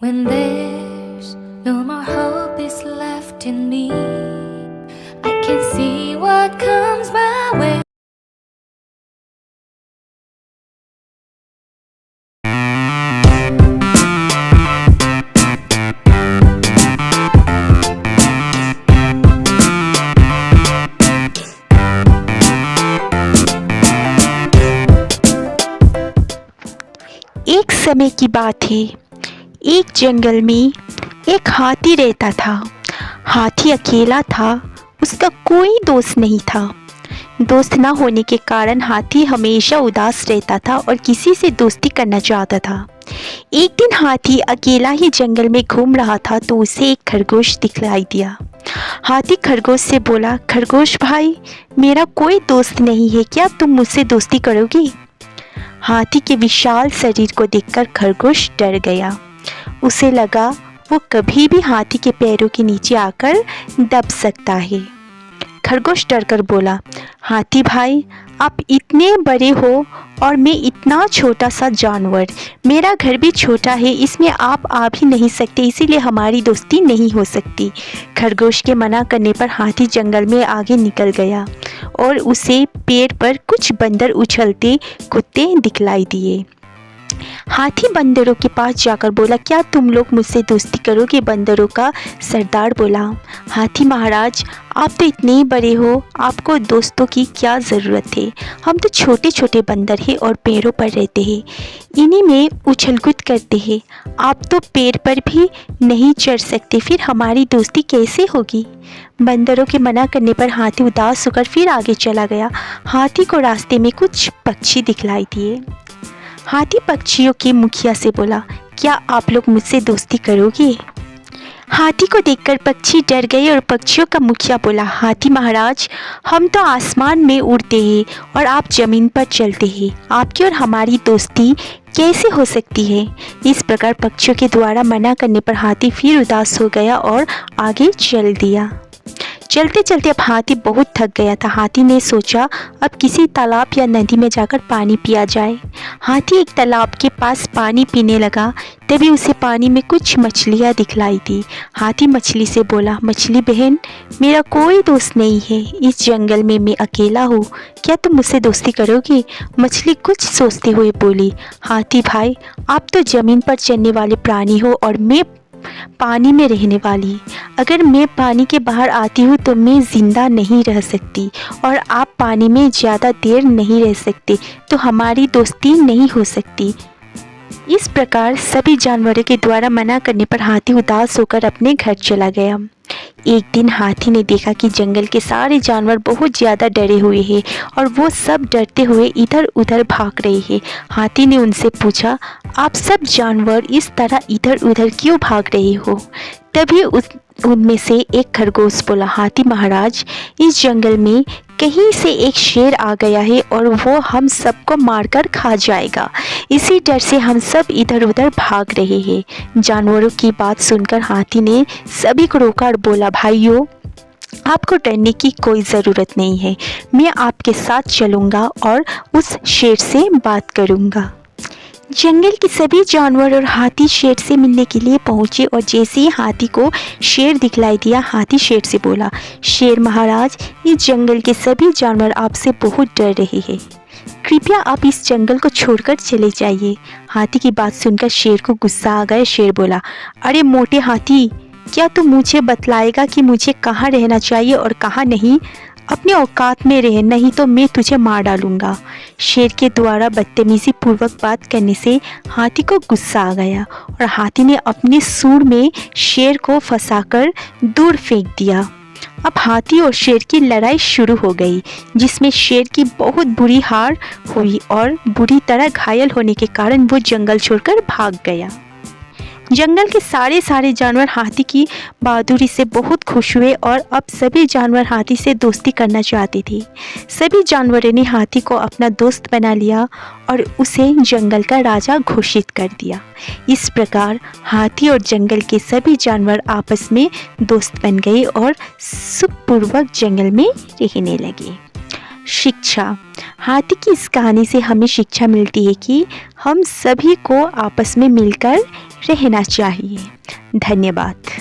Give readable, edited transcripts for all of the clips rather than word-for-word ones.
When there's no more hope is left in me, I can see what comes my way. एक समय की बात है। एक जंगल में एक हाथी रहता था। हाथी अकेला था, उसका कोई दोस्त नहीं था। दोस्त ना होने के कारण हाथी हमेशा उदास रहता था और किसी से दोस्ती करना चाहता था। एक दिन हाथी अकेला ही जंगल में घूम रहा था तो उसे एक खरगोश दिखलाई दिया। हाथी खरगोश से बोला, खरगोश भाई, मेरा कोई दोस्त नहीं है, क्या तुम मुझसे दोस्ती करोगे? हाथी के विशाल शरीर को देखकर खरगोश डर गया। उसे लगा वो कभी भी हाथी के पैरों के नीचे आकर दब सकता है। खरगोश डरकर बोला, हाथी भाई, आप इतने बड़े हो और मैं इतना छोटा सा जानवर, मेरा घर भी छोटा है, इसमें आप आ भी नहीं सकते, इसीलिए हमारी दोस्ती नहीं हो सकती। खरगोश के मना करने पर हाथी जंगल में आगे निकल गया और उसे पेड़ पर कुछ बंदर उछलते कूदते दिखलाई दिए। हाथी बंदरों के पास जाकर बोला, क्या तुम लोग मुझसे दोस्ती करोगे? बंदरों का सरदार बोला, हाथी महाराज, आप तो इतने बड़े हो, आपको दोस्तों की क्या ज़रूरत है? हम तो छोटे छोटे बंदर हैं और पेड़ों पर रहते हैं, इन्हीं में उछल कूद करते हैं। आप तो पेड़ पर भी नहीं चढ़ सकते, फिर हमारी दोस्ती कैसे होगी? बंदरों के मना करने पर हाथी उदास होकर फिर आगे चला गया। हाथी को रास्ते में कुछ पक्षी दिखलाई दिए। हाथी पक्षियों के मुखिया से बोला, क्या आप लोग मुझसे दोस्ती करोगे? हाथी को देखकर पक्षी डर गए और पक्षियों का मुखिया बोला, हाथी महाराज, हम तो आसमान में उड़ते हैं और आप ज़मीन पर चलते हैं, आपकी और हमारी दोस्ती कैसे हो सकती है? इस प्रकार पक्षियों के द्वारा मना करने पर हाथी फिर उदास हो गया और आगे चल दिया। चलते चलते अब हाथी बहुत थक गया था। हाथी ने सोचा अब किसी तालाब या नदी में जाकर पानी पिया जाए। हाथी एक तालाब के पास पानी पीने लगा, तभी उसे पानी में कुछ मछलियाँ दिखलाई दी। हाथी मछली से बोला, मछली बहन, मेरा कोई दोस्त नहीं है, इस जंगल में मैं अकेला हूँ, क्या तुम मुझसे दोस्ती करोगी? मछली कुछ सोचते हुए बोली, हाथी भाई, आप तो ज़मीन पर चलने वाले प्राणी हो और मैं पानी में रहने वाली। अगर मैं पानी के बाहर आती हूँ तो मैं ज़िंदा नहीं रह सकती और आप पानी में ज़्यादा देर नहीं रह सकते, तो हमारी दोस्ती नहीं हो सकती। इस प्रकार सभी जानवरों के द्वारा मना करने पर हाथी उदास होकर अपने घर चला गया। एक दिन हाथी ने देखा कि जंगल के सारे जानवर बहुत ज़्यादा डरे हुए हैं और वो सब डरते हुए इधर उधर भाग रहे हैं। हाथी ने उनसे पूछा, आप सब जानवर इस तरह इधर उधर क्यों भाग रहे हो? तभी उनमें से एक खरगोश बोला, हाथी महाराज, इस जंगल में कहीं से एक शेर आ गया है और वो हम सबको मारकर खा जाएगा, इसी डर से हम सब इधर उधर भाग रहे हैं। जानवरों की बात सुनकर हाथी ने सभी को रोका और बोला, भाइयों, आपको डरने की कोई ज़रूरत नहीं है, मैं आपके साथ चलूँगा और उस शेर से बात करूँगा। जंगल के सभी जानवर और हाथी शेर से मिलने के लिए पहुंचे और जैसे ही हाथी को शेर दिखलाई दिया, हाथी शेर से बोला, शेर महाराज, इस जंगल के सभी जानवर आपसे बहुत डर रहे हैं, कृपया आप इस जंगल को छोड़कर चले जाइए। हाथी की बात सुनकर शेर को गुस्सा आ गया। शेर बोला, अरे मोटे हाथी, क्या तू मुझे बतलाएगा कि मुझे कहाँ रहना चाहिए और कहाँ नहीं? अपने औकात में रह, नहीं तो मैं तुझे मार डालूंगा। शेर के द्वारा बदतमीजी पूर्वक बात करने से हाथी को गुस्सा आ गया और हाथी ने अपने सूंड में शेर को फंसाकर दूर फेंक दिया। अब हाथी और शेर की लड़ाई शुरू हो गई, जिसमें शेर की बहुत बुरी हार हुई और बुरी तरह घायल होने के कारण वो जंगल छोड़कर भाग गया। जंगल के सारे जानवर हाथी की बहादुरी से बहुत खुश हुए और अब सभी जानवर हाथी से दोस्ती करना चाहते थे। सभी जानवरों ने हाथी को अपना दोस्त बना लिया और उसे जंगल का राजा घोषित कर दिया। इस प्रकार हाथी और जंगल के सभी जानवर आपस में दोस्त बन गए और सुखपूर्वक जंगल में रहने लगे। शिक्षा। हाथी की इस कहानी से हमें शिक्षा मिलती है कि हम सभी को आपस में मिलकर रहना चाहिए। धन्यवाद।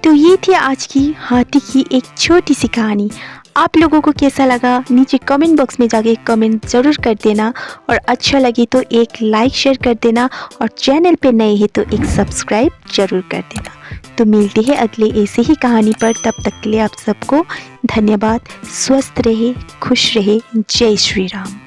तो ये थी आज की हाथी की एक छोटी सी कहानी। आप लोगों को कैसा लगा नीचे कमेंट बॉक्स में जाके कमेंट ज़रूर कर देना, और अच्छा लगे तो एक लाइक शेयर कर देना, और चैनल पे नए हैं तो एक सब्सक्राइब ज़रूर कर देना। तो मिलते हैं अगले ऐसे ही कहानी पर, तब तक के लिए आप सबको धन्यवाद। स्वस्थ रहे, खुश रहे। जय श्री राम।